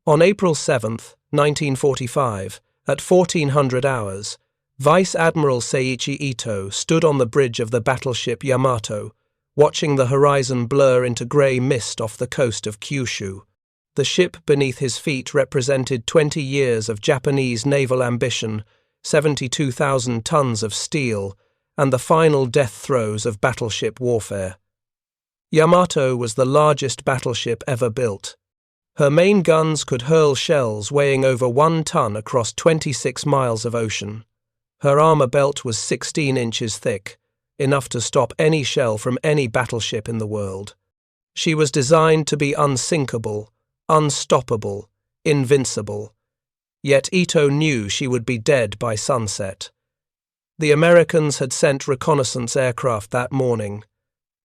On April 7, 1945, at 1400 hours, Vice Admiral Seiichi Ito stood on the bridge of the battleship Yamato, watching the horizon blur into grey mist off the coast of Kyushu. The ship beneath his feet represented 20 years of Japanese naval ambition, 72,000 tons of steel, and the final death throes of battleship warfare. Yamato was the largest battleship ever built. Her main guns could hurl shells weighing over 1 ton across 26 miles of ocean. Her armor belt was 16 inches thick, enough to stop any shell from any battleship in the world. She was designed to be unsinkable, unstoppable, invincible. Yet Ito knew she would be dead by sunset. The Americans had sent reconnaissance aircraft that morning.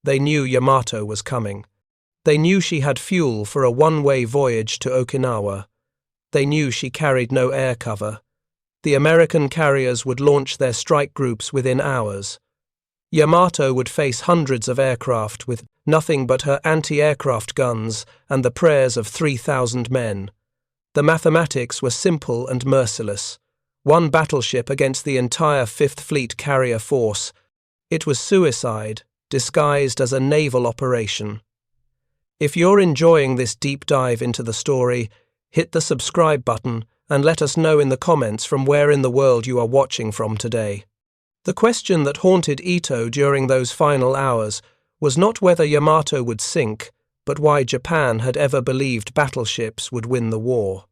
They knew Yamato was coming. They knew she had fuel for a one-way voyage to Okinawa. They knew she carried no air cover. The American carriers would launch their strike groups within hours. Yamato would face hundreds of aircraft with nothing but her anti-aircraft guns and the prayers of 3,000 men. The mathematics were simple and merciless. One battleship against the entire Fifth Fleet carrier force. It was suicide, disguised as a naval operation. If you're enjoying this deep dive into the story, hit the subscribe button and let us know in the comments from where in the world you are watching from today. The question that haunted Ito during those final hours was not whether Yamato would sink, but why Japan had ever believed battleships would win the war.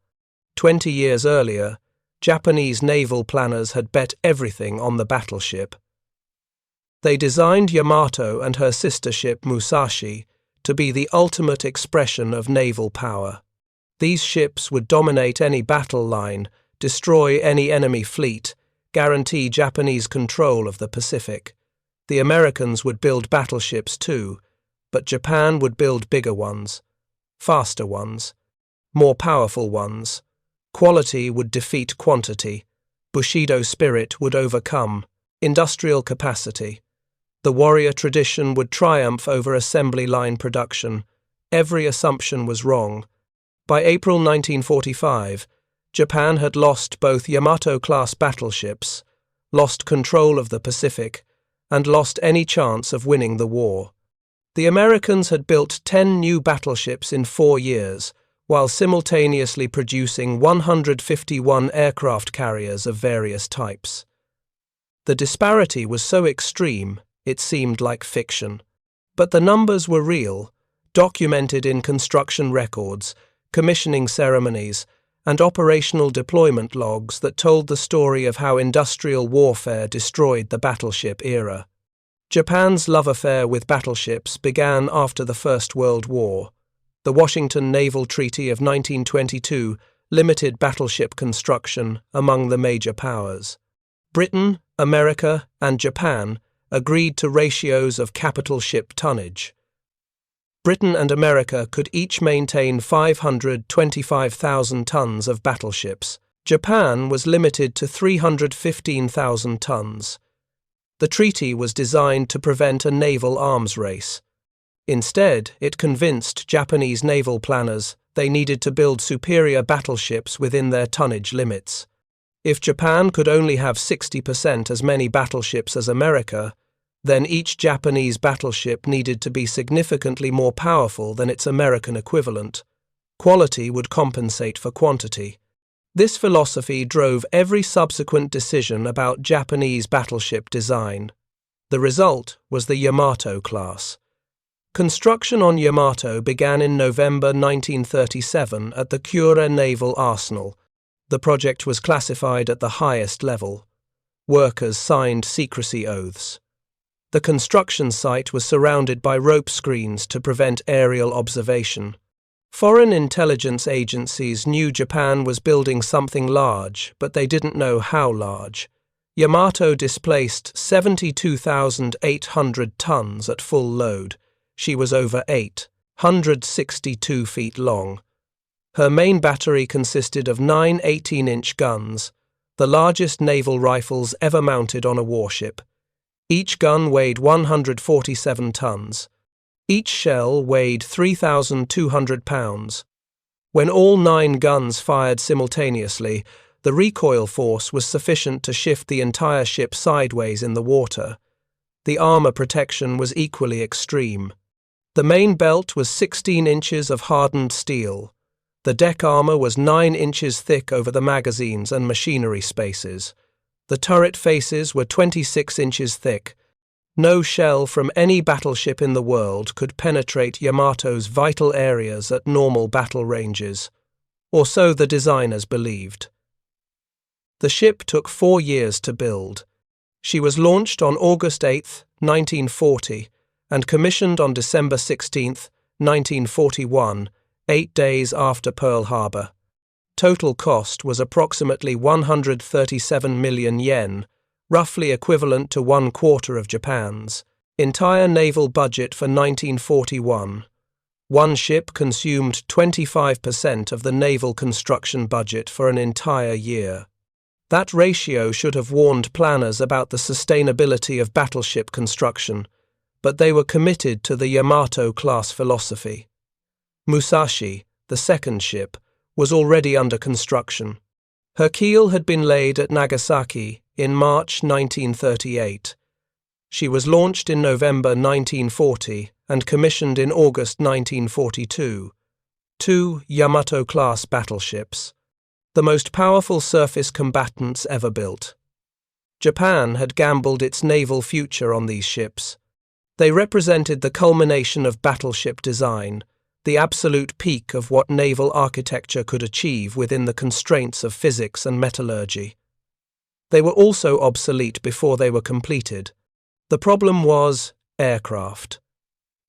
20 years earlier, Japanese naval planners had bet everything on the battleship. They designed Yamato and her sister ship Mousashi to be the ultimate expression of naval power. These ships would dominate any battle line, destroy any enemy fleet, guarantee Japanese control of the Pacific. The Americans would build battleships too, but Japan would build bigger ones, faster ones, more powerful ones. Quality would defeat quantity. Bushido spirit would overcome industrial capacity. The warrior tradition would triumph over assembly line production. Every assumption was wrong. By April 1945, Japan had lost both Yamato-class battleships, lost control of the Pacific, and lost any chance of winning the war. The Americans had built 10 new battleships in 4 years, while simultaneously producing 151 aircraft carriers of various types. The disparity was so extreme, it seemed like fiction. But the numbers were real, documented in construction records, commissioning ceremonies, and operational deployment logs that told the story of how industrial warfare destroyed the battleship era. Japan's love affair with battleships began after the First World War. The Washington Naval Treaty of 1922 limited battleship construction among the major powers. Britain, America, and Japan agreed to ratios of capital ship tonnage. Britain and America could each maintain 525,000 tons of battleships. Japan was limited to 315,000 tons. The treaty was designed to prevent a naval arms race. Instead, it convinced Japanese naval planners they needed to build superior battleships within their tonnage limits. If Japan could only have 60% as many battleships as America, then each Japanese battleship needed to be significantly more powerful than its American equivalent. Quality would compensate for quantity. This philosophy drove every subsequent decision about Japanese battleship design. The result was the Yamato class. Construction on Yamato began in November 1937 at the Kure Naval Arsenal. The project was classified at the highest level. Workers signed secrecy oaths. The construction site was surrounded by rope screens to prevent aerial observation. Foreign intelligence agencies knew Japan was building something large, but they didn't know how large. Yamato displaced 72,800 tons at full load. She was over 862 feet long. Her main battery consisted of 9 18-inch guns, the largest naval rifles ever mounted on a warship. Each gun weighed 147 tons. Each shell weighed 3,200 pounds. When all 9 guns fired simultaneously, the recoil force was sufficient to shift the entire ship sideways in the water. The armor protection was equally extreme. The main belt was 16 inches of hardened steel. The deck armor was 9 inches thick over the magazines and machinery spaces. The turret faces were 26 inches thick. No shell from any battleship in the world could penetrate Yamato's vital areas at normal battle ranges, or so the designers believed. The ship took 4 years to build. She was launched on August 8, 1940, and commissioned on December 16, 1941, 8 days after Pearl Harbor. Total cost was approximately 137 million yen, roughly equivalent to 1/4 of Japan's entire naval budget for 1941. One ship consumed 25% of the naval construction budget for an entire year. That ratio should have warned planners about the sustainability of battleship construction, but they were committed to the Yamato-class philosophy. Mousashi, the second ship, was already under construction. Her keel had been laid at Nagasaki in March 1938. She was launched in November 1940 and commissioned in August 1942. 2 Yamato-class battleships, the most powerful surface combatants ever built. Japan had gambled its naval future on these ships. They represented the culmination of battleship design, the absolute peak of what naval architecture could achieve within the constraints of physics and metallurgy. They were also obsolete before they were completed. The problem was aircraft.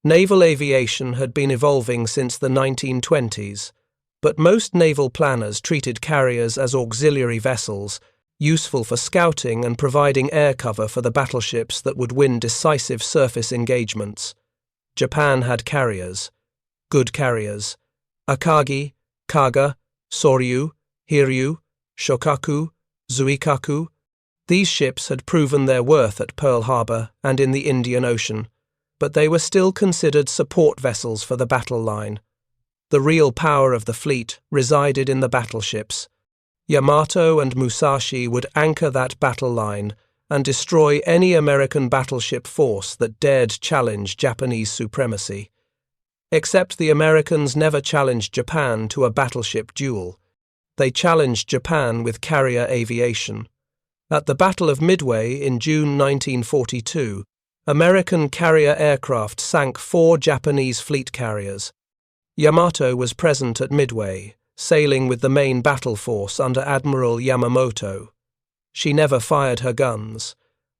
Naval aviation had been evolving since the 1920s, but most naval planners treated carriers as auxiliary vessels, useful for scouting and providing air cover for the battleships that would win decisive surface engagements. Japan had carriers, good carriers: Akagi, Kaga, Soryu, Hiryu, Shokaku, Zuikaku. These ships had proven their worth at Pearl Harbor and in the Indian Ocean, but they were still considered support vessels for the battle line. The real power of the fleet resided in the battleships. Yamato and Mousashi would anchor that battle line and destroy any American battleship force that dared challenge Japanese supremacy. Except the Americans never challenged Japan to a battleship duel. They challenged Japan with carrier aviation. At the Battle of Midway in June 1942, American carrier aircraft sank 4 Japanese fleet carriers. Yamato was present at Midway, sailing with the main battle force under Admiral Yamamoto. She never fired her guns.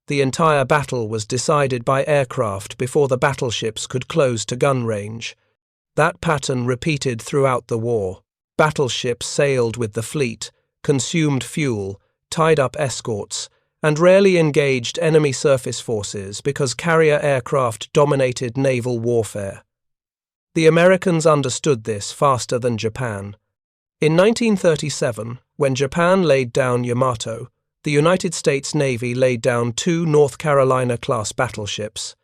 The entire battle was decided by aircraft before the battleships could close to gun range. That pattern repeated throughout the war. Battleships sailed with the fleet, consumed fuel, tied up escorts, and rarely engaged enemy surface forces because carrier aircraft dominated naval warfare. The Americans understood this faster than Japan. In 1937, when Japan laid down Yamato, the United States Navy laid down 2 North Carolina-class battleships.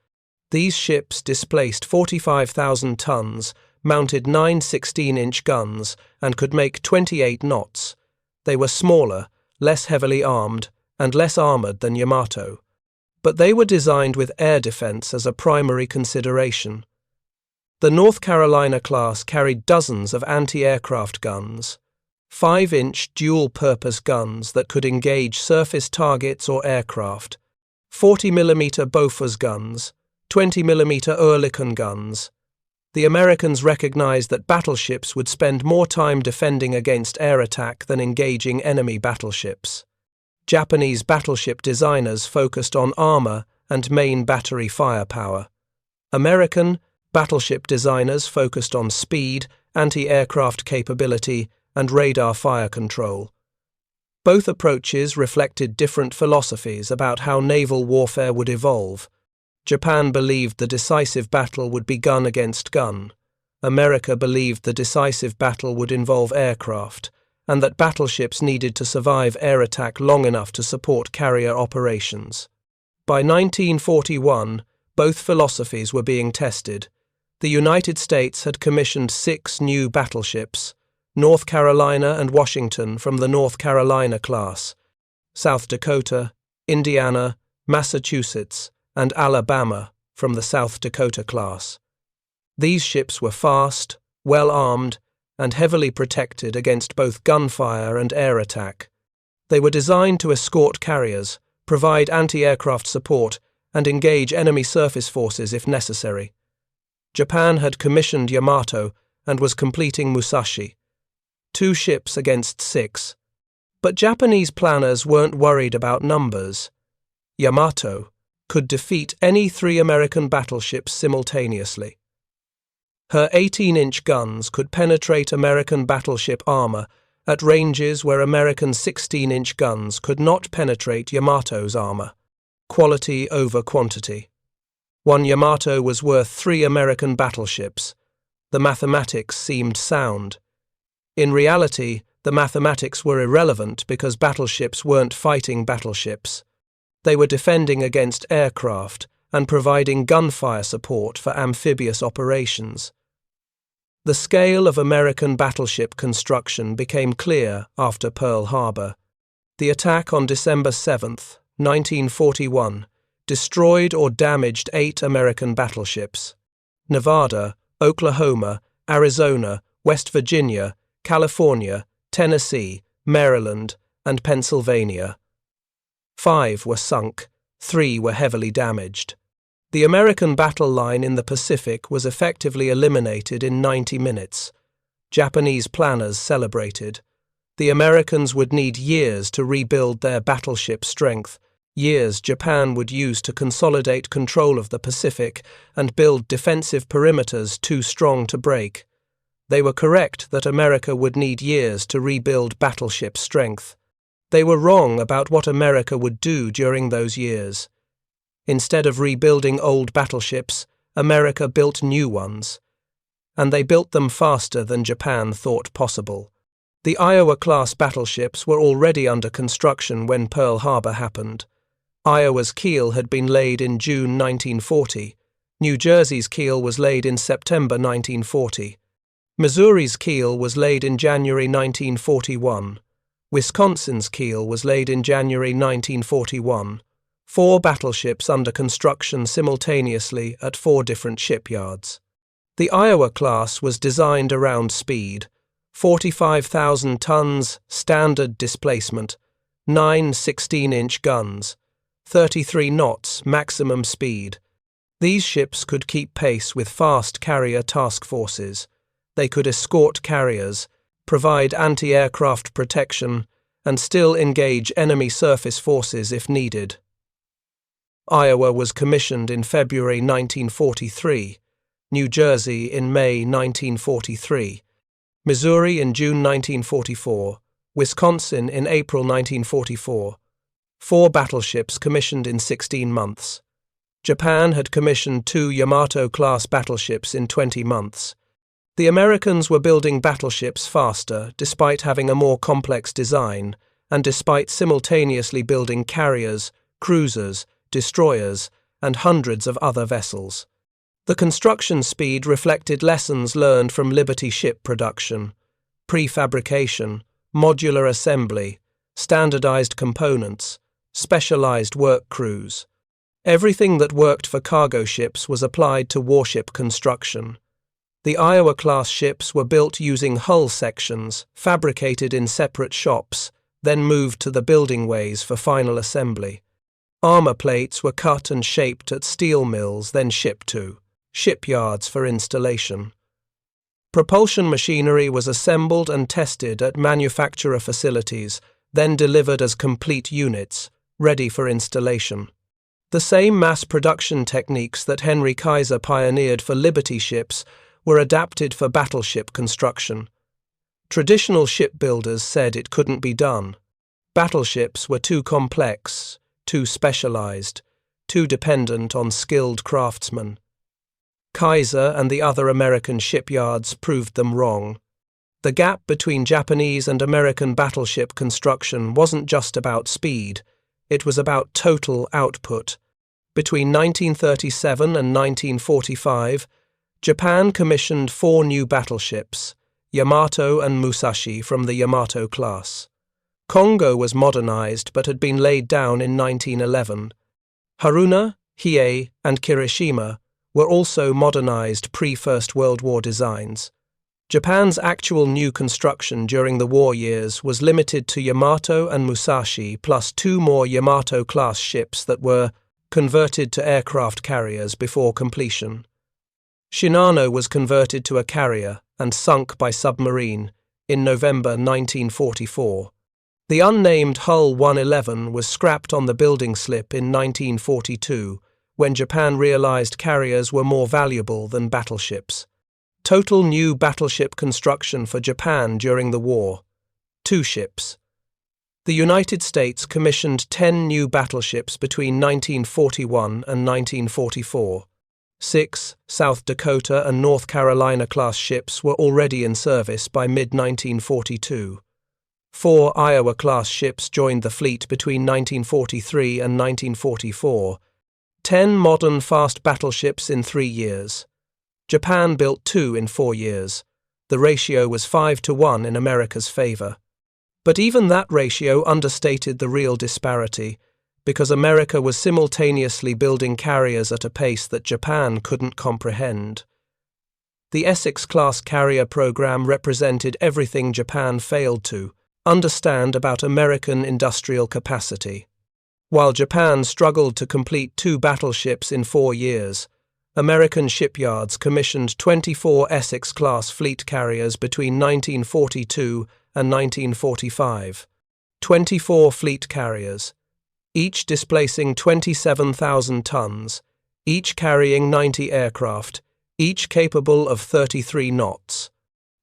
These ships displaced 45,000 tons, mounted 9 16-inch guns, and could make 28 knots. They were smaller, less heavily armed, and less armored than Yamato. But they were designed with air defense as a primary consideration. The North Carolina class carried dozens of anti-aircraft guns, 5-inch dual-purpose guns that could engage surface targets or aircraft, 40mm Bofors guns, 20mm Oerlikon guns. The Americans recognized that battleships would spend more time defending against air attack than engaging enemy battleships. Japanese battleship designers focused on armor and main battery firepower. American battleship designers focused on speed, anti-aircraft capability, and radar fire control. Both approaches reflected different philosophies about how naval warfare would evolve. Japan believed the decisive battle would be gun against gun. America believed the decisive battle would involve aircraft, and that battleships needed to survive air attack long enough to support carrier operations. By 1941, both philosophies were being tested. The United States had commissioned 6 new battleships. North Carolina and Washington from the North Carolina class, South Dakota, Indiana, Massachusetts, and Alabama from the South Dakota class. These ships were fast, well-armed, and heavily protected against both gunfire and air attack. They were designed to escort carriers, provide anti-aircraft support, and engage enemy surface forces if necessary. Japan had commissioned Yamato and was completing Mousashi. 2 ships against 6. But Japanese planners weren't worried about numbers. Yamato could defeat any 3 American battleships simultaneously. Her 18-inch guns could penetrate American battleship armor at ranges where American 16-inch guns could not penetrate Yamato's armor. Quality over quantity. 1 Yamato was worth 3 American battleships. The mathematics seemed sound. In reality, the mathematics were irrelevant because battleships weren't fighting battleships. They were defending against aircraft and providing gunfire support for amphibious operations. The scale of American battleship construction became clear after Pearl Harbor. The attack on December 7, 1941, destroyed or damaged 8 American battleships. Nevada, Oklahoma, Arizona, West Virginia, California, Tennessee, Maryland, and Pennsylvania. 5 were sunk, 3 were heavily damaged. The American battle line in the Pacific was effectively eliminated in 90 minutes. Japanese planners celebrated. The Americans would need years to rebuild their battleship strength, years Japan would use to consolidate control of the Pacific and build defensive perimeters too strong to break. They were correct that America would need years to rebuild battleship strength. They were wrong about what America would do during those years. Instead of rebuilding old battleships, America built new ones. And they built them faster than Japan thought possible. The Iowa-class battleships were already under construction when Pearl Harbor happened. Iowa's keel had been laid in June 1940. New Jersey's keel was laid in September 1940. Missouri's keel was laid in January 1941. Wisconsin's keel was laid in January 1941. 4 battleships under construction simultaneously at 4 different shipyards. The Iowa class was designed around speed, 45,000 tons standard displacement, 9 16-inch guns, 33 knots maximum speed. These ships could keep pace with fast carrier task forces. They could escort carriers, provide anti-aircraft protection, and still engage enemy surface forces if needed. Iowa was commissioned in February 1943, New Jersey in May 1943, Missouri in June 1944, Wisconsin in April 1944. 4 battleships commissioned in 16 months. Japan had commissioned 2 Yamato-class battleships in 20 months. The Americans were building battleships faster despite having a more complex design and despite simultaneously building carriers, cruisers, destroyers, and hundreds of other vessels. The construction speed reflected lessons learned from Liberty ship production, prefabrication, modular assembly, standardized components, specialized work crews. Everything that worked for cargo ships was applied to warship construction. The Iowa-class ships were built using hull sections, fabricated in separate shops, then moved to the building ways for final assembly. Armor plates were cut and shaped at steel mills, then shipped to shipyards for installation. Propulsion machinery was assembled and tested at manufacturer facilities, then delivered as complete units, ready for installation. The same mass production techniques that Henry Kaiser pioneered for Liberty ships were adapted for battleship construction. Traditional shipbuilders said it couldn't be done. Battleships were too complex, too specialized, too dependent on skilled craftsmen. Kaiser and the other American shipyards proved them wrong. The gap between Japanese and American battleship construction wasn't just about speed, it was about total output. Between 1937 and 1945, Japan commissioned 4 new battleships, Yamato and Mousashi from the Yamato class. Kongo was modernized but had been laid down in 1911. Haruna, Hiei, and Kirishima were also modernized pre-First World War designs. Japan's actual new construction during the war years was limited to Yamato and Mousashi plus 2 more Yamato-class ships that were converted to aircraft carriers before completion. Shinano was converted to a carrier and sunk by submarine in November 1944. The unnamed Hull 111 was scrapped on the building slip in 1942 when Japan realized carriers were more valuable than battleships. Total new battleship construction for Japan during the war: 2 ships. The United States commissioned 10 new battleships between 1941 and 1944. 6 South Dakota and North Carolina-class ships were already in service by mid-1942. 4 Iowa-class ships joined the fleet between 1943 and 1944. 10 modern fast battleships in 3 years. Japan built 2 in 4 years. The ratio was 5-1 in America's favor. But even that ratio understated the real disparity, because America was simultaneously building carriers at a pace that Japan couldn't comprehend. The Essex-class carrier program represented everything Japan failed to understand about American industrial capacity. While Japan struggled to complete 2 battleships in 4 years, American shipyards commissioned 24 Essex-class fleet carriers between 1942 and 1945. 24 fleet carriers, each displacing 27,000 tons, each carrying 90 aircraft, each capable of 33 knots.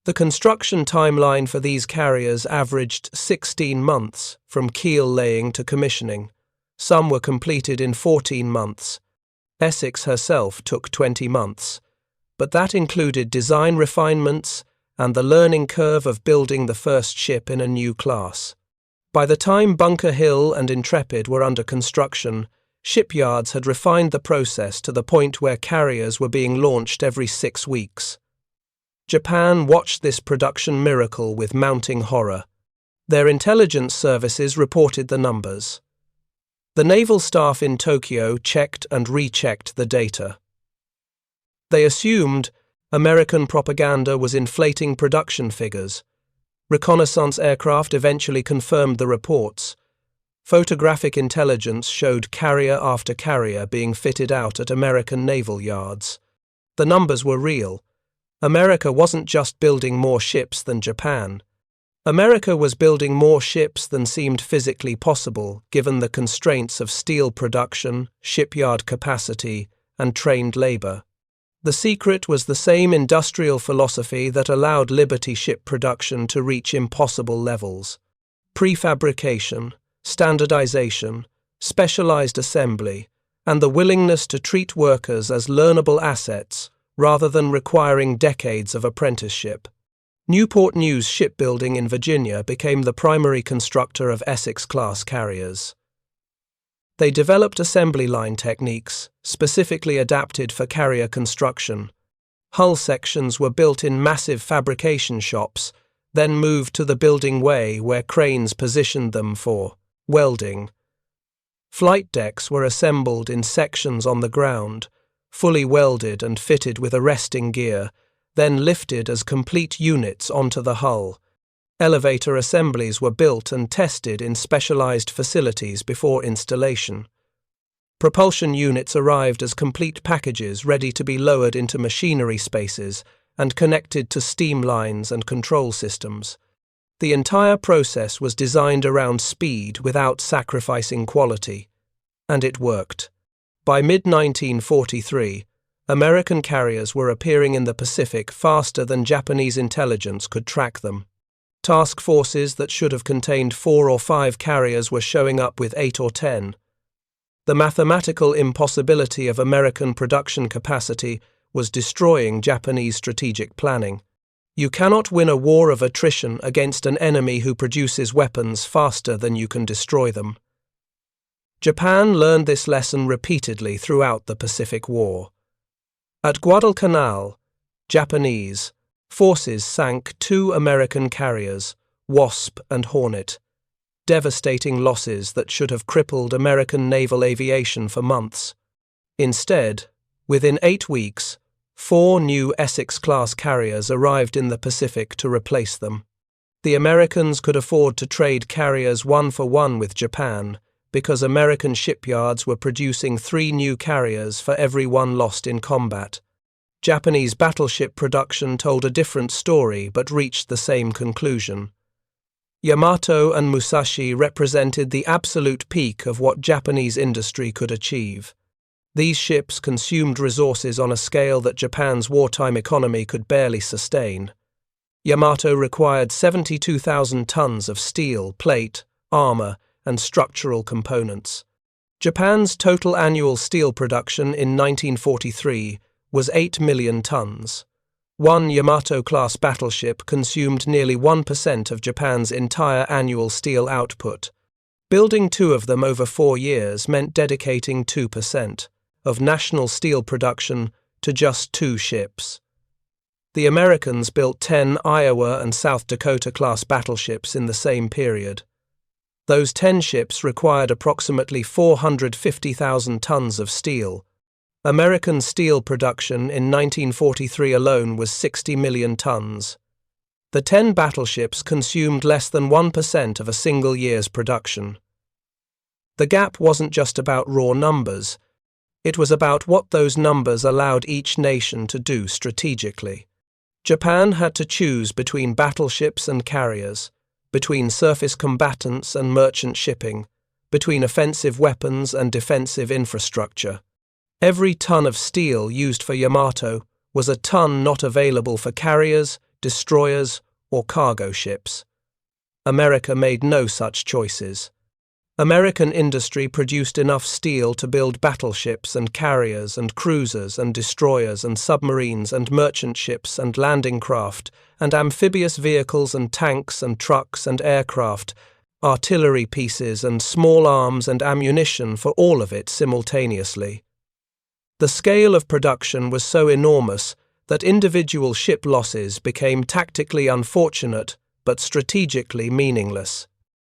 The construction timeline for these carriers averaged 16 months from keel laying to commissioning. Some were completed in 14 months. Essex herself took 20 months, but that included design refinements and the learning curve of building the first ship in a new class. By the time Bunker Hill and Intrepid were under construction, shipyards had refined the process to the point where carriers were being launched every 6 weeks. Japan watched this production miracle with mounting horror. Their intelligence services reported the numbers. The naval staff in Tokyo checked and rechecked the data. They assumed American propaganda was inflating production figures. Reconnaissance aircraft eventually confirmed the reports. Photographic intelligence showed carrier after carrier being fitted out at American naval yards. The numbers were real. America wasn't just building more ships than Japan. America was building more ships than seemed physically possible given the constraints of steel production, shipyard capacity, and trained labor. The secret was the same industrial philosophy that allowed Liberty ship production to reach impossible levels: prefabrication, standardization, specialized assembly, and the willingness to treat workers as learnable assets rather than requiring decades of apprenticeship. Newport News Shipbuilding in Virginia became the primary constructor of Essex-class carriers. They developed assembly line techniques, specifically adapted for carrier construction. Hull sections were built in massive fabrication shops, then moved to the building way where cranes positioned them for welding. Flight decks were assembled in sections on the ground, fully welded and fitted with arresting gear, then lifted as complete units onto the hull. Elevator assemblies were built and tested in specialized facilities before installation. Propulsion units arrived as complete packages ready to be lowered into machinery spaces and connected to steam lines and control systems. The entire process was designed around speed without sacrificing quality. And it worked. By mid-1943, American carriers were appearing in the Pacific faster than Japanese intelligence could track them. Task forces that should have contained 4 or 5 carriers were showing up with 8 or 10. The mathematical impossibility of American production capacity was destroying Japanese strategic planning. You cannot win a war of attrition against an enemy who produces weapons faster than you can destroy them. Japan learned this lesson repeatedly throughout the Pacific War. At Guadalcanal, Japanese forces sank 2 American carriers, Wasp and Hornet, devastating losses that should have crippled American naval aviation for months. Instead, within 8 weeks, 4 new Essex-class carriers arrived in the Pacific to replace them. The Americans could afford to trade carriers 1-for-1 with Japan because American shipyards were producing 3 new carriers for every one lost in combat. Japanese battleship production told a different story but reached the same conclusion. Yamato and Mousashi represented the absolute peak of what Japanese industry could achieve. These ships consumed resources on a scale that Japan's wartime economy could barely sustain. Yamato required 72,000 tons of steel, plate, armor, and structural components. Japan's total annual steel production in 1943 was 8 million tons. One Yamato-class battleship consumed nearly 1% of Japan's entire annual steel output. Building 2 of them over 4 years meant dedicating 2% of national steel production to just 2 ships. The Americans built 10 Iowa and South Dakota-class battleships in the same period. Those 10 ships required approximately 450,000 tons of steel. American steel production in 1943 alone was 60 million tons. The 10 battleships consumed less than 1% of a single year's production. The gap wasn't just about raw numbers. It was about what those numbers allowed each nation to do strategically. Japan had to choose between battleships and carriers, between surface combatants and merchant shipping, between offensive weapons and defensive infrastructure. Every ton of steel used for Yamato was a ton not available for carriers, destroyers, or cargo ships. America made no such choices. American industry produced enough steel to build battleships and carriers and cruisers and destroyers and submarines and merchant ships and landing craft and amphibious vehicles and tanks and trucks and aircraft, artillery pieces and small arms and ammunition for all of it simultaneously. The scale of production was so enormous that individual ship losses became tactically unfortunate but strategically meaningless.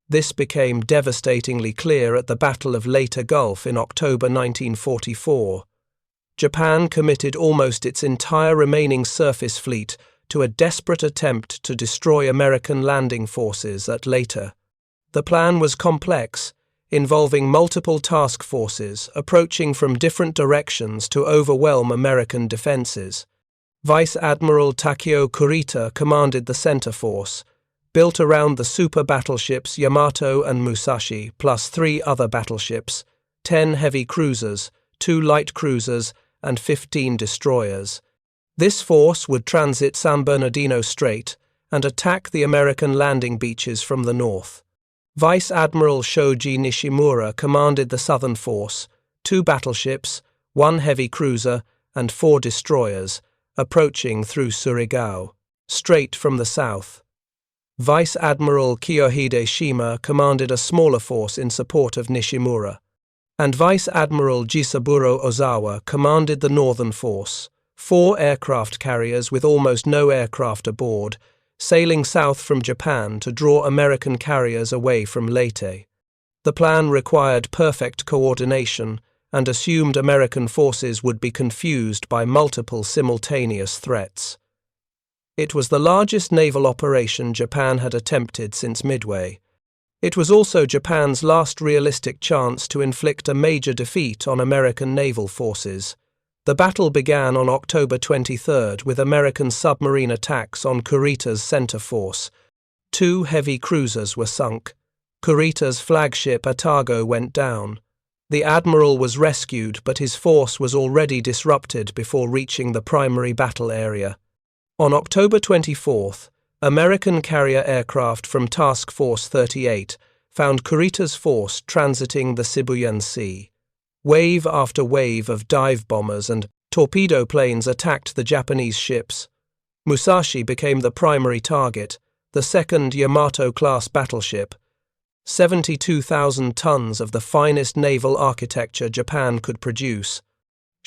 This became devastatingly clear at the Battle of Leyte Gulf in October 1944. Japan committed almost its entire remaining surface fleet to a desperate attempt to destroy American landing forces at Leyte. The plan was complex, involving multiple task forces approaching from different directions to overwhelm American defenses. Vice Admiral Takeo Kurita commanded the center force, built around the super battleships Yamato and Mousashi, plus 3 other battleships, 10 heavy cruisers, 2 light cruisers, and 15 destroyers. This force would transit San Bernardino Strait and attack the American landing beaches from the north. Vice Admiral Shoji Nishimura commanded the southern force, 2 battleships, 1 heavy cruiser, and 4 destroyers, approaching through Surigao, Strait from the south. Vice Admiral Kiyohide Shima commanded a smaller force in support of Nishimura, and Vice Admiral Jisaburo Ozawa commanded the northern force, 4 aircraft carriers with almost no aircraft aboard, sailing south from Japan to draw American carriers away from Leyte. The plan required perfect coordination and assumed American forces would be confused by multiple simultaneous threats. It was the largest naval operation Japan had attempted since Midway. It was also Japan's last realistic chance to inflict a major defeat on American naval forces. The battle began on October 23 with American submarine attacks on Kurita's center force. 2 heavy cruisers were sunk. Kurita's flagship Atago went down. The admiral was rescued, but his force was already disrupted before reaching the primary battle area. On October 24, American carrier aircraft from Task Force 38 found Kurita's force transiting the Sibuyan Sea. Wave after wave of dive bombers and torpedo planes attacked the Japanese ships. Musashi became the primary target, the second Yamato-class battleship. 72,000 tons of the finest naval architecture Japan could produce.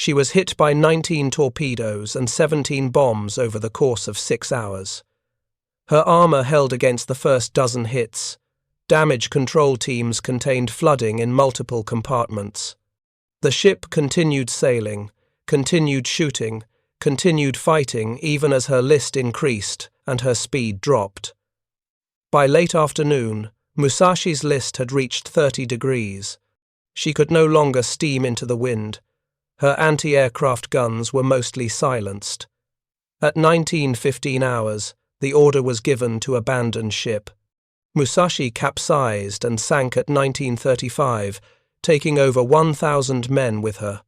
She was hit by 19 torpedoes and 17 bombs over the course of 6 hours. Her armor held against the first dozen hits. Damage control teams contained flooding in multiple compartments. The ship continued sailing, continued shooting, continued fighting even as her list increased and her speed dropped. By late afternoon, Musashi's list had reached 30 degrees. She could no longer steam into the wind. Her anti-aircraft guns were mostly silenced. At 19:15 hours, the order was given to abandon ship. Musashi capsized and sank at 19:35, taking over 1,000 men with her.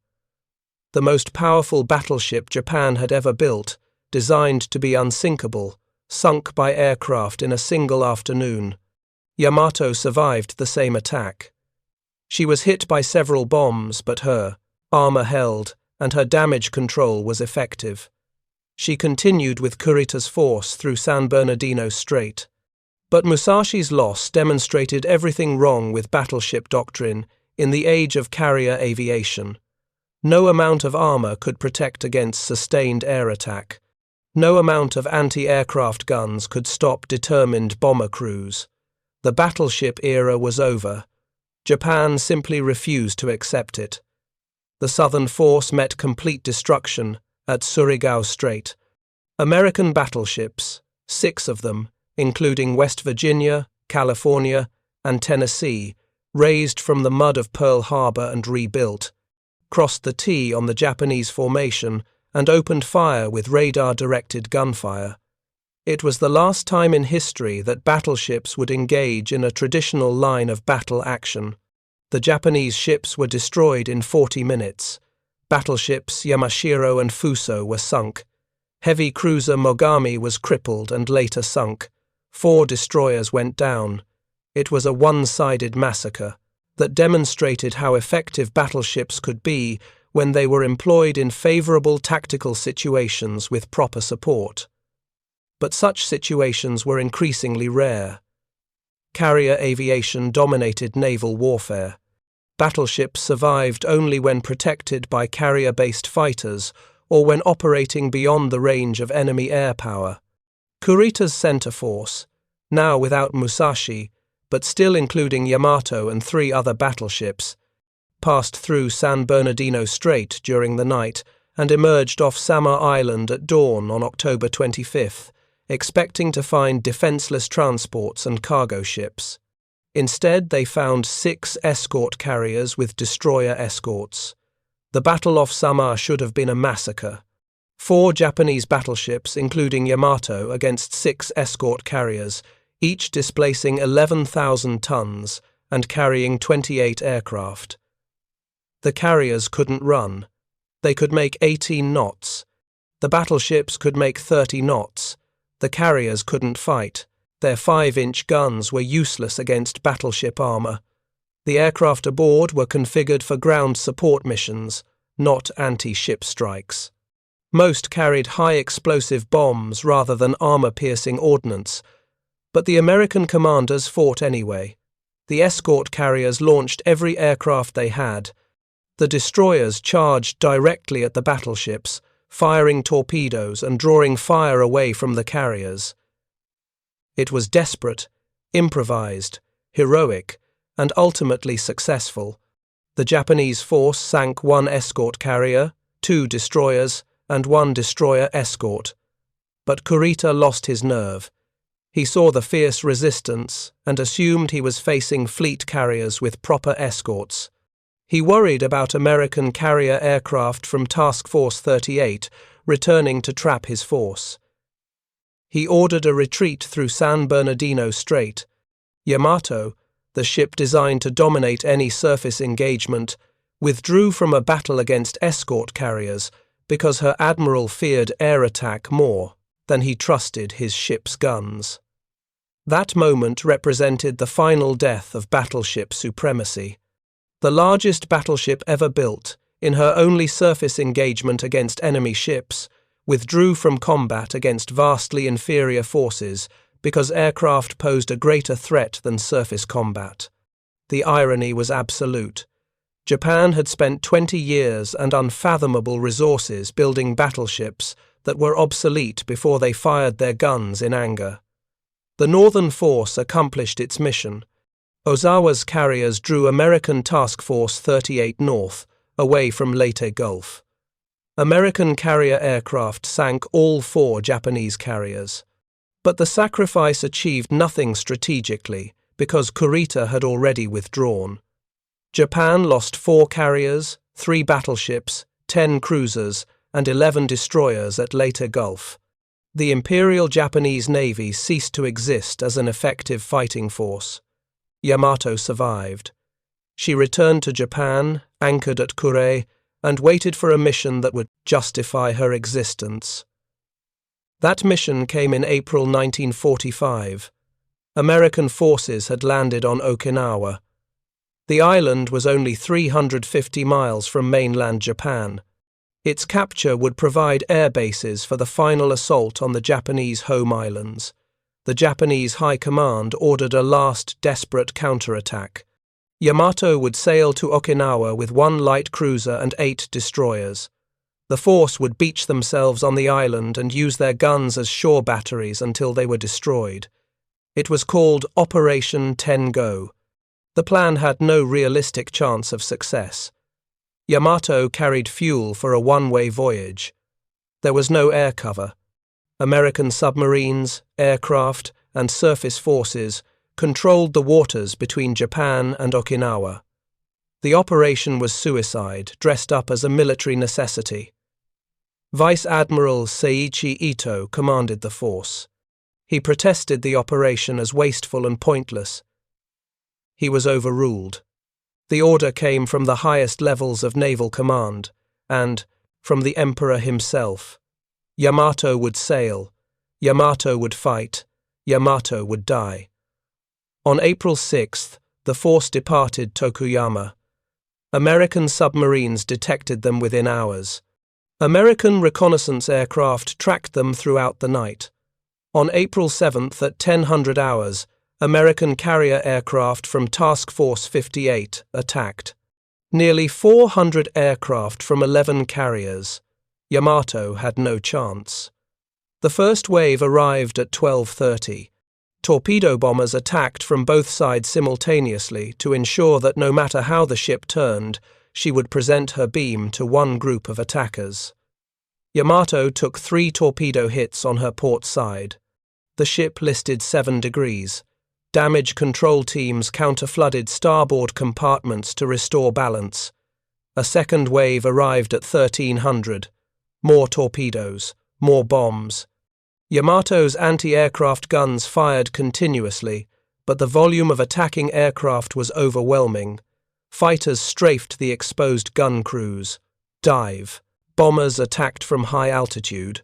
The most powerful battleship Japan had ever built, designed to be unsinkable, sunk by aircraft in a single afternoon. Yamato survived the same attack. She was hit by several bombs, but her armor held, and her damage control was effective. She continued with Kurita's force through San Bernardino Strait. But Musashi's loss demonstrated everything wrong with battleship doctrine in the age of carrier aviation. No amount of armor could protect against sustained air attack. No amount of anti-aircraft guns could stop determined bomber crews. The battleship era was over. Japan simply refused to accept it. The Southern force met complete destruction at Surigao Strait. American battleships, 6 of them, including West Virginia, California, and Tennessee, raised from the mud of Pearl Harbor and rebuilt, crossed the T on the Japanese formation and opened fire with radar-directed gunfire. It was the last time in history that battleships would engage in a traditional line of battle action. The Japanese ships were destroyed in 40 minutes. Battleships Yamashiro and Fuso were sunk. Heavy cruiser Mogami was crippled and later sunk. 4 destroyers went down. It was a one-sided massacre that demonstrated how effective battleships could be when they were employed in favorable tactical situations with proper support. But such situations were increasingly rare. Carrier aviation dominated naval warfare. Battleships survived only when protected by carrier-based fighters or when operating beyond the range of enemy air power. Kurita's center force, now without Musashi, but still including Yamato and 3 other battleships, passed through San Bernardino Strait during the night and emerged off Samar Island at dawn on October 25th, expecting to find defenseless transports and cargo ships. Instead, they found 6 escort carriers with destroyer escorts. The Battle of Samar should have been a massacre. 4 Japanese battleships, including Yamato, against 6 escort carriers, each displacing 11,000 tons and carrying 28 aircraft. The carriers couldn't run. They could make 18 knots. The battleships could make 30 knots. The carriers couldn't fight. Their 5-inch guns were useless against battleship armor. The aircraft aboard were configured for ground support missions, not anti-ship strikes. Most carried high-explosive bombs rather than armor-piercing ordnance, but the American commanders fought anyway. The escort carriers launched every aircraft they had. The destroyers charged directly at the battleships, firing torpedoes and drawing fire away from the carriers. It was desperate, improvised, heroic, and ultimately successful. The Japanese force sank 1 escort carrier, 2 destroyers, and 1 destroyer escort. But Kurita lost his nerve. He saw the fierce resistance and assumed he was facing fleet carriers with proper escorts. He worried about American carrier aircraft from Task Force 38 returning to trap his force. He ordered a retreat through San Bernardino Strait. Yamato, the ship designed to dominate any surface engagement, withdrew from a battle against escort carriers because her admiral feared air attack more than he trusted his ship's guns. That moment represented the final death of battleship supremacy. The largest battleship ever built, in her only surface engagement against enemy ships, withdrew from combat against vastly inferior forces because aircraft posed a greater threat than surface combat. The irony was absolute. Japan had spent 20 years and unfathomable resources building battleships that were obsolete before they fired their guns in anger. The Northern Force accomplished its mission. Ozawa's carriers drew American Task Force 38 north, away from Leyte Gulf. American carrier aircraft sank all 4 Japanese carriers. But the sacrifice achieved nothing strategically because Kurita had already withdrawn. Japan lost 4 carriers, 3 battleships, 10 cruisers, and 11 destroyers at Leyte Gulf. The Imperial Japanese Navy ceased to exist as an effective fighting force. Yamato survived. She returned to Japan, anchored at Kure, and waited for a mission that would justify her existence. That mission came in April 1945. American forces had landed on Okinawa. The island was only 350 miles from mainland Japan. Its capture would provide air bases for the final assault on the Japanese home islands. The Japanese High Command ordered a last desperate counterattack. Yamato would sail to Okinawa with 1 light cruiser and 8 destroyers. The force would beach themselves on the island and use their guns as shore batteries until they were destroyed. It was called Operation Ten-Go. The plan had no realistic chance of success. Yamato carried fuel for a one-way voyage. There was no air cover. American submarines, aircraft, and surface forces controlled the waters between Japan and Okinawa. The operation was suicide, dressed up as a military necessity. Vice Admiral Seiichi Ito commanded the force. He protested the operation as wasteful and pointless. He was overruled. The order came from the highest levels of naval command, and from the Emperor himself. Yamato would sail, Yamato would fight, Yamato would die. On April 6th, the force departed Tokuyama. American submarines detected them within hours. American reconnaissance aircraft tracked them throughout the night. On April 7th at 10:00 hours, American carrier aircraft from Task Force 58 attacked. Nearly 400 aircraft from 11 carriers. Yamato had no chance. The first wave arrived at 12:30. Torpedo bombers attacked from both sides simultaneously to ensure that no matter how the ship turned, she would present her beam to one group of attackers. Yamato took 3 torpedo hits on her port side. The ship listed 7 degrees. Damage control teams counter-flooded starboard compartments to restore balance. A second wave arrived at 1300. More torpedoes, more bombs. Yamato's anti-aircraft guns fired continuously, but the volume of attacking aircraft was overwhelming. Fighters strafed the exposed gun crews. Dive. Bombers attacked from high altitude.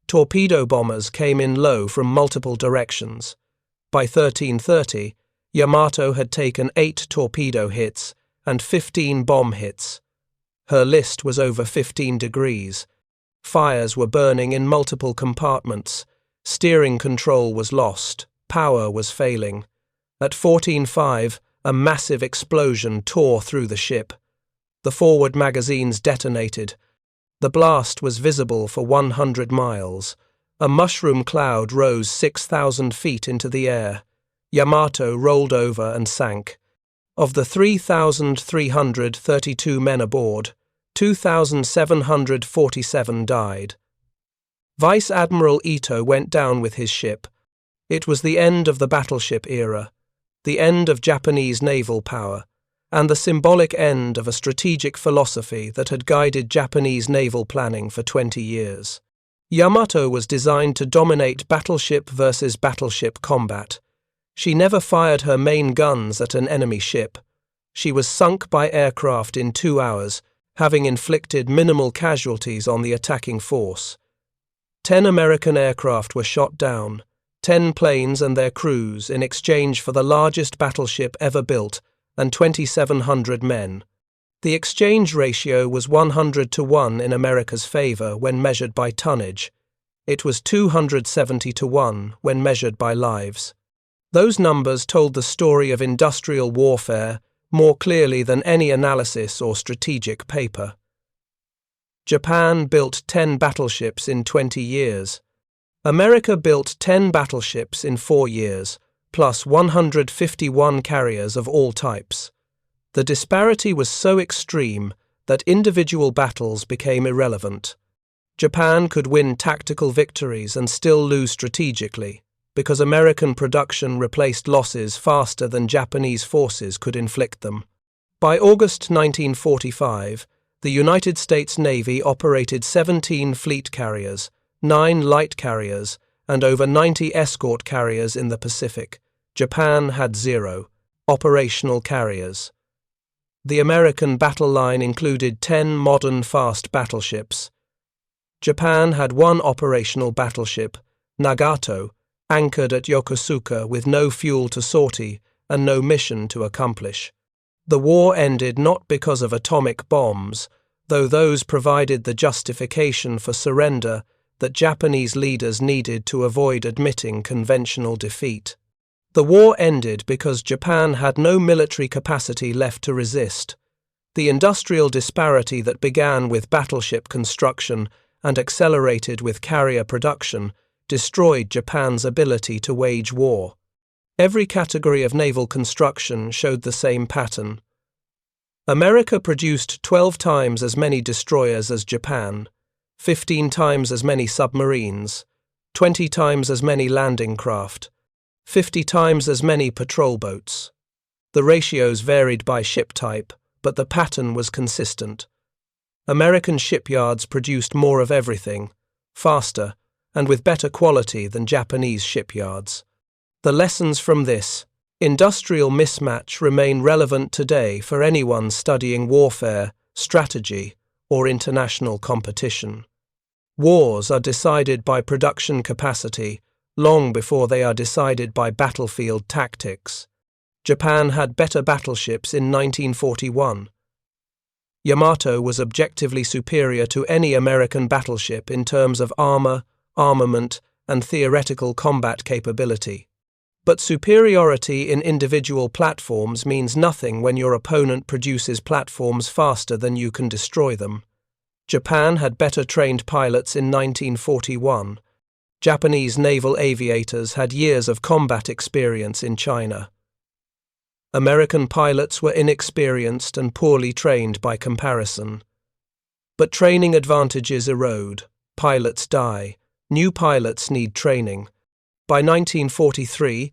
Torpedo bombers came in low from multiple directions. By 13:30, Yamato had taken 8 torpedo hits and 15 bomb hits. Her list was over 15 degrees. Fires were burning in multiple compartments. Steering control was lost. Power was failing. At 14:05, a massive explosion tore through the ship. The forward magazines detonated. The blast was visible for 100 miles. A mushroom cloud rose 6,000 feet into the air. Yamato rolled over and sank. Of the 3,332 men aboard, 2,747 died. Vice Admiral Ito went down with his ship. It was the end of the battleship era, the end of Japanese naval power, and the symbolic end of a strategic philosophy that had guided Japanese naval planning for 20 years. Yamato was designed to dominate battleship versus battleship combat. She never fired her main guns at an enemy ship. She was sunk by aircraft in 2 hours, having inflicted minimal casualties on the attacking force. 10 American aircraft were shot down, 10 planes and their crews in exchange for the largest battleship ever built, and 2,700 men. The exchange ratio was 100-1 in America's favor when measured by tonnage. It was 270-1 when measured by lives. Those numbers told the story of industrial warfare, more clearly than any analysis or strategic paper. Japan built 10 battleships in 20 years. America built 10 battleships in 4 years, plus 151 carriers of all types. The disparity was so extreme that individual battles became irrelevant. Japan could win tactical victories and still lose strategically, because American production replaced losses faster than Japanese forces could inflict them. By August 1945, the United States Navy operated 17 fleet carriers, 9 light carriers, and over 90 escort carriers in the Pacific. Japan had 0 operational carriers. The American battle line included 10 modern fast battleships. Japan had 1 operational battleship, Nagato, anchored at Yokosuka with no fuel to sortie and no mission to accomplish. The war ended not because of atomic bombs, though those provided the justification for surrender that Japanese leaders needed to avoid admitting conventional defeat. The war ended because Japan had no military capacity left to resist. The industrial disparity that began with battleship construction and accelerated with carrier production destroyed Japan's ability to wage war. Every category of naval construction showed the same pattern. America produced 12 times as many destroyers as Japan, 15 times as many submarines, 20 times as many landing craft, 50 times as many patrol boats. The ratios varied by ship type, but the pattern was consistent. American shipyards produced more of everything, faster, and with better quality than Japanese shipyards. The lessons from this industrial mismatch remain relevant today for anyone studying warfare, strategy, or international competition. Wars are decided by production capacity long before they are decided by battlefield tactics. Japan had better battleships in 1941. Yamato was objectively superior to any American battleship in terms of armor, armament, and theoretical combat capability. But superiority in individual platforms means nothing when your opponent produces platforms faster than you can destroy them. Japan had better trained pilots in 1941. Japanese naval aviators had years of combat experience in China. American pilots were inexperienced and poorly trained by comparison. But training advantages erode, pilots die, new pilots need training. By 1943,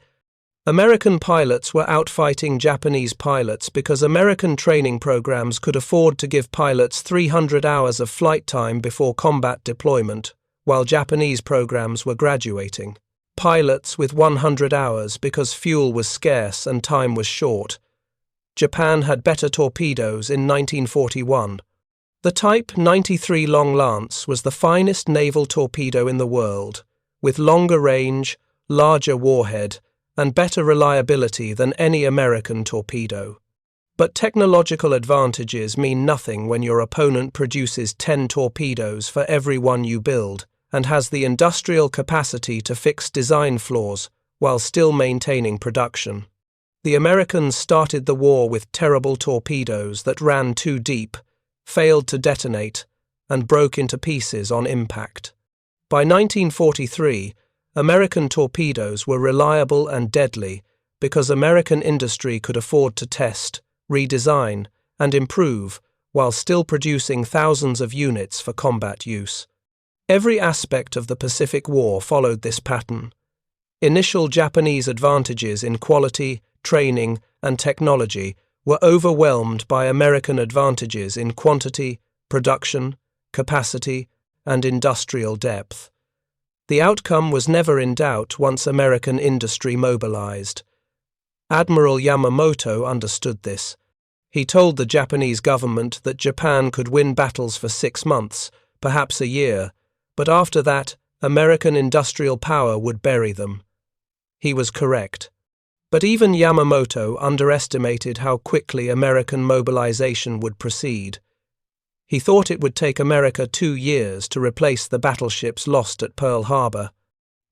American pilots were outfighting Japanese pilots because American training programs could afford to give pilots 300 hours of flight time before combat deployment, while Japanese programs were graduating. Pilots with 100 hours because fuel was scarce and time was short. Japan had better torpedoes in 1941. The Type 93 Long Lance was the finest naval torpedo in the world, with longer range, larger warhead, and better reliability than any American torpedo. But technological advantages mean nothing when your opponent produces 10 torpedoes for every one you build and has the industrial capacity to fix design flaws while still maintaining production. The Americans started the war with terrible torpedoes that ran too deep, failed to detonate, and broke into pieces on impact. By 1943, American torpedoes were reliable and deadly because American industry could afford to test, redesign, and improve while still producing thousands of units for combat use. Every aspect of the Pacific War followed this pattern. Initial Japanese advantages in quality, training, and technology were overwhelmed by American advantages in quantity, production, capacity, and industrial depth. The outcome was never in doubt once American industry mobilized. Admiral Yamato understood this. He told the Japanese government that Japan could win battles for 6 months, perhaps a year, but after that, American industrial power would bury them. He was correct. But even Yamato underestimated how quickly American mobilization would proceed. He thought it would take America 2 years to replace the battleships lost at Pearl Harbor.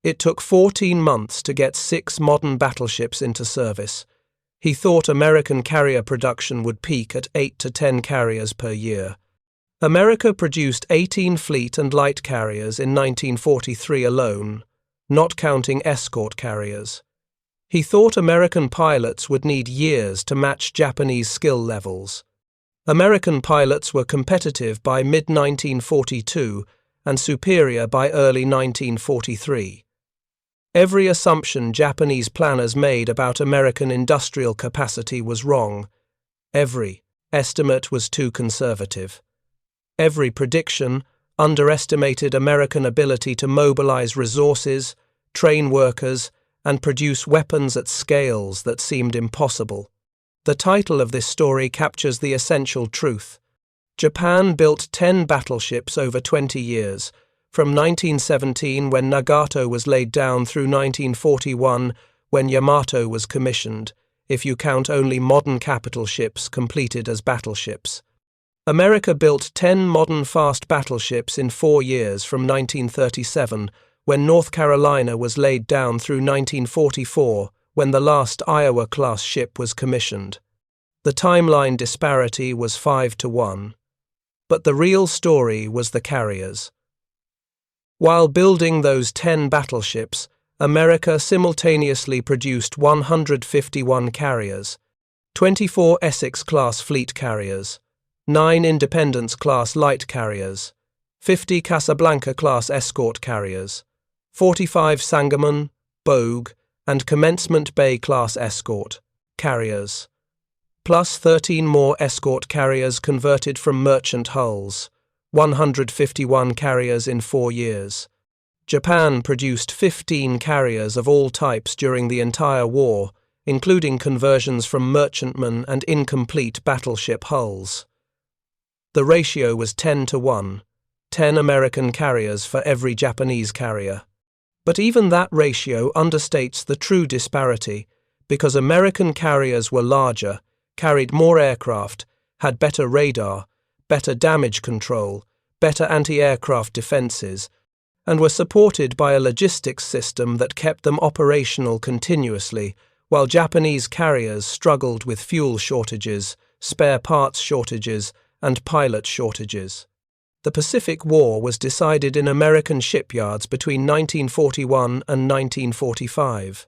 It took 14 months to get 6 modern battleships into service. He thought American carrier production would peak at 8 to 10 carriers per year. America produced 18 fleet and light carriers in 1943 alone, not counting escort carriers. He thought American pilots would need years to match Japanese skill levels. American pilots were competitive by mid-1942 and superior by early 1943. Every assumption Japanese planners made about American industrial capacity was wrong. Every estimate was too conservative. Every prediction underestimated American ability to mobilize resources, train workers, and produce weapons at scales that seemed impossible. The title of this story captures the essential truth. Japan built 10 battleships over 20 years, from 1917 when Nagato was laid down through 1941 when Yamato was commissioned, if you count only modern capital ships completed as battleships. America built 10 modern fast battleships in 4 years from 1937 when North Carolina was laid down through 1944 when the last Iowa-class ship was commissioned. The timeline disparity was 5 to 1. But the real story was the carriers. While building those 10 battleships, America simultaneously produced 151 carriers, 24 Essex-class fleet carriers, 9 Independence-class light carriers, 50 Casablanca-class escort carriers, 45 Sangamon, Bogue, and Commencement Bay-class escort carriers, plus 13 more escort carriers converted from merchant hulls, 151 carriers in 4 years. Japan produced 15 carriers of all types during the entire war, including conversions from merchantmen and incomplete battleship hulls. The ratio was 10 to 1, 10 American carriers for every Japanese carrier. But even that ratio understates the true disparity, because American carriers were larger, carried more aircraft, had better radar, better damage control, better anti-aircraft defenses, and were supported by a logistics system that kept them operational continuously, while Japanese carriers struggled with fuel shortages, spare parts shortages, and pilot shortages. The Pacific War was decided in American shipyards between 1941 and 1945.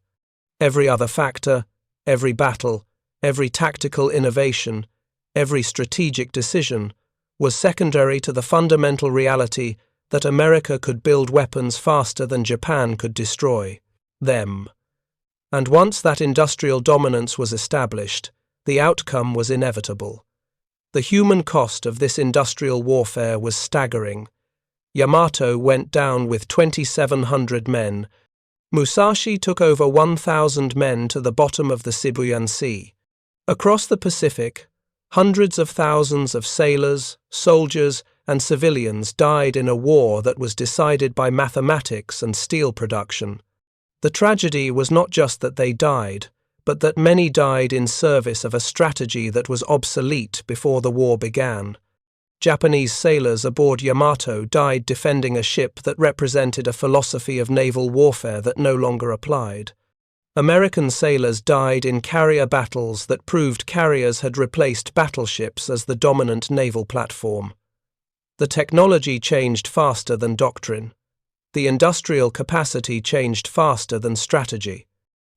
Every other factor, every battle, every tactical innovation, every strategic decision was secondary to the fundamental reality that America could build weapons faster than Japan could destroy them. And once that industrial dominance was established, the outcome was inevitable. The human cost of this industrial warfare was staggering. Yamato went down with 2,700 men. Mousashi took over 1,000 men to the bottom of the Sibuyan Sea. Across the Pacific, hundreds of thousands of sailors, soldiers, and civilians died in a war that was decided by mathematics and steel production. The tragedy was not just that they died, but that many died in service of a strategy that was obsolete before the war began. Japanese sailors aboard Yamato died defending a ship that represented a philosophy of naval warfare that no longer applied. American sailors died in carrier battles that proved carriers had replaced battleships as the dominant naval platform. The technology changed faster than doctrine. The industrial capacity changed faster than strategy.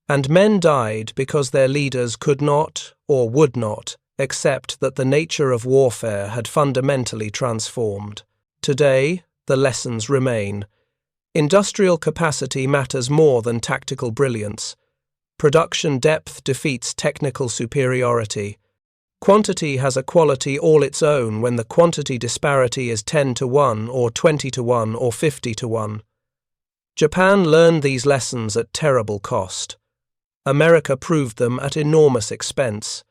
And men died because their leaders could not, or would not, accept that the nature of warfare had fundamentally transformed. Today, the lessons remain. Industrial capacity matters more than tactical brilliance. Production depth defeats technical superiority. Quantity has a quality all its own when the quantity disparity is 10 to 1 or 20 to 1 or 50 to 1. Japan learned these lessons at terrible cost. America proved them at enormous expense.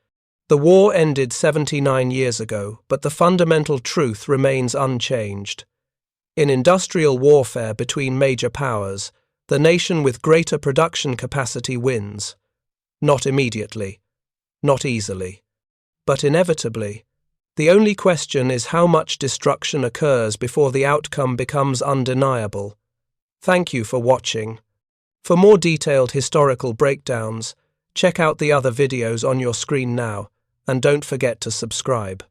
The war ended 79 years ago, but the fundamental truth remains unchanged. In industrial warfare between major powers, the nation with greater production capacity wins. Not immediately, not easily, but inevitably. The only question is how much destruction occurs before the outcome becomes undeniable. Thank you for watching. For more detailed historical breakdowns, Check out the other videos on your screen now, and don't forget to subscribe.